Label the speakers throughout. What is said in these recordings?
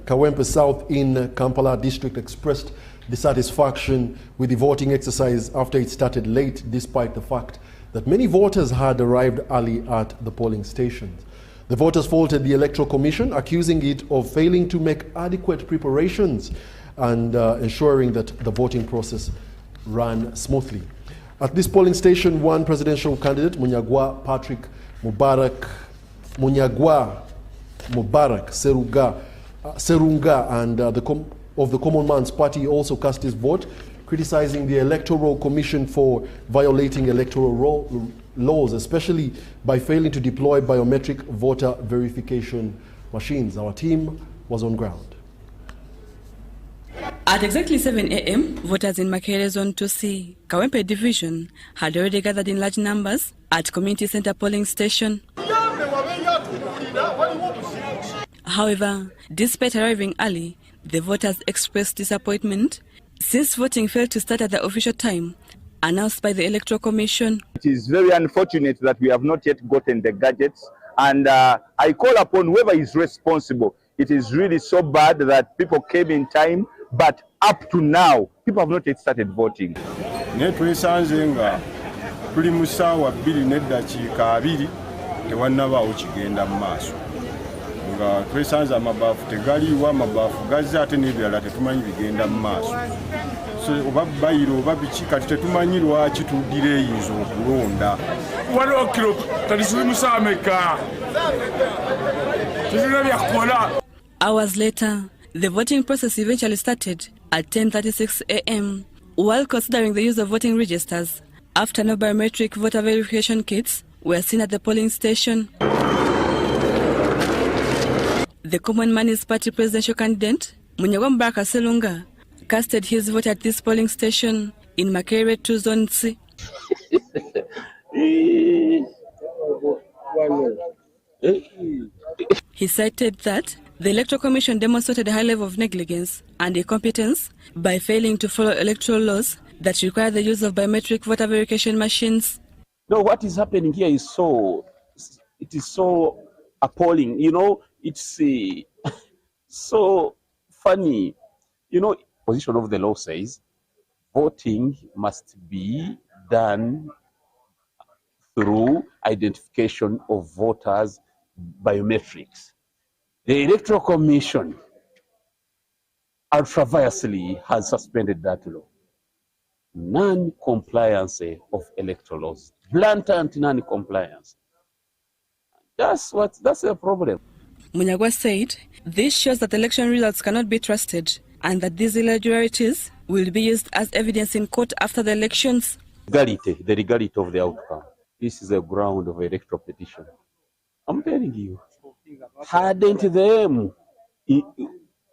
Speaker 1: Kawempe South in Kampala district expressed dissatisfaction with the voting exercise after it started late, despite the fact that many voters had arrived early at the polling stations. The voters faulted the Electoral Commission, accusing it of failing to make adequate preparations and ensuring that the voting process ran smoothly. At this polling station, one presidential candidate, Munyagwa Patrick Mubarak Serunga, and of the Common Man's Party also cast his vote, criticizing the Electoral Commission for violating electoral laws, especially by failing to deploy biometric voter verification machines. Our team was on ground.
Speaker 2: At exactly 7 a.m., voters in Makerere Zone 2C, Kawempe Division, had already gathered in large numbers at Community Center polling station. However, despite arriving early, the voters expressed disappointment since voting failed to start at the official time announced by the Electoral Commission.
Speaker 3: It is very unfortunate that we have not yet gotten the gadgets, and I call upon whoever is responsible. It is really so bad that people came in time, but up to now, people have not yet started voting.
Speaker 4: Twesanze amabafu tegaliwo, amabafu gazze ate n'ebirala tetumanyi bigenda mu maaso. So oba bayiro oba biki kati tetumanyi lwaki tudireeyinza okulonda. Waliwo kiro talisilimusa ameka. Tuzina byakola.
Speaker 2: Hours later, the voting process eventually started at 10:36 a.m. While considering the use of voting registers, after no biometric voter verification kits were seen at the polling station. The Common Man's Party presidential candidate, Munyagwa Serunga, casted his vote at this polling station in Makerere 2 Zone C. He cited that the Electoral Commission demonstrated a high level of negligence and incompetence by failing to follow electoral laws that require the use of biometric voter verification machines.
Speaker 5: No, what is happening here is so appalling. You know, it's so funny. You know, position of the law says voting must be done through identification of voters' biometrics. The Electoral Commission ultra-viriously has suspended that law. Non-compliance of electoral laws, blatant non-compliance. That's the problem.
Speaker 2: Munyagwa said this shows that election results cannot be trusted and that these irregularities will be used as evidence in court after the elections.
Speaker 5: The legality of the outcome. This is a ground of electoral petition. I'm telling you, hadn't them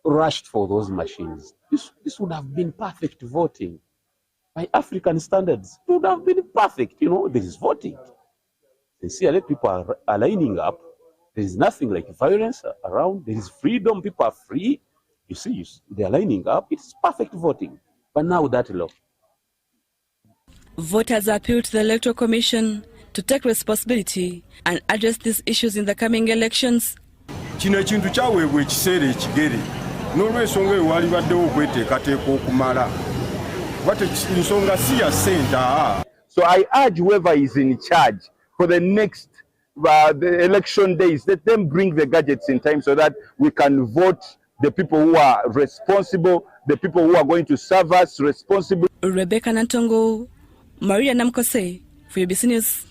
Speaker 5: rushed for those machines, this would have been perfect voting. By African standards, it would have been perfect. You know, there is voting. Sincerely, people are lining up. There is nothing like violence around. There is freedom. People are free. You see, they are lining up. It's perfect voting. But now that law.
Speaker 2: Voters appeal to the Electoral Commission to take responsibility and address these issues in the coming elections.
Speaker 4: Kino ekintu kyaweebwa ekiseera ekigere n'olw'ensonga eyo walibaddewo okweteekateeka okumala ensonga si ya ssente.
Speaker 3: So I urge whoever is in charge for the next the election days, let them bring the gadgets in time so that we can vote the people who are responsible, the people who are going to serve us responsible.
Speaker 2: Rebecca Nantongo, Maria Namkose for UBC News.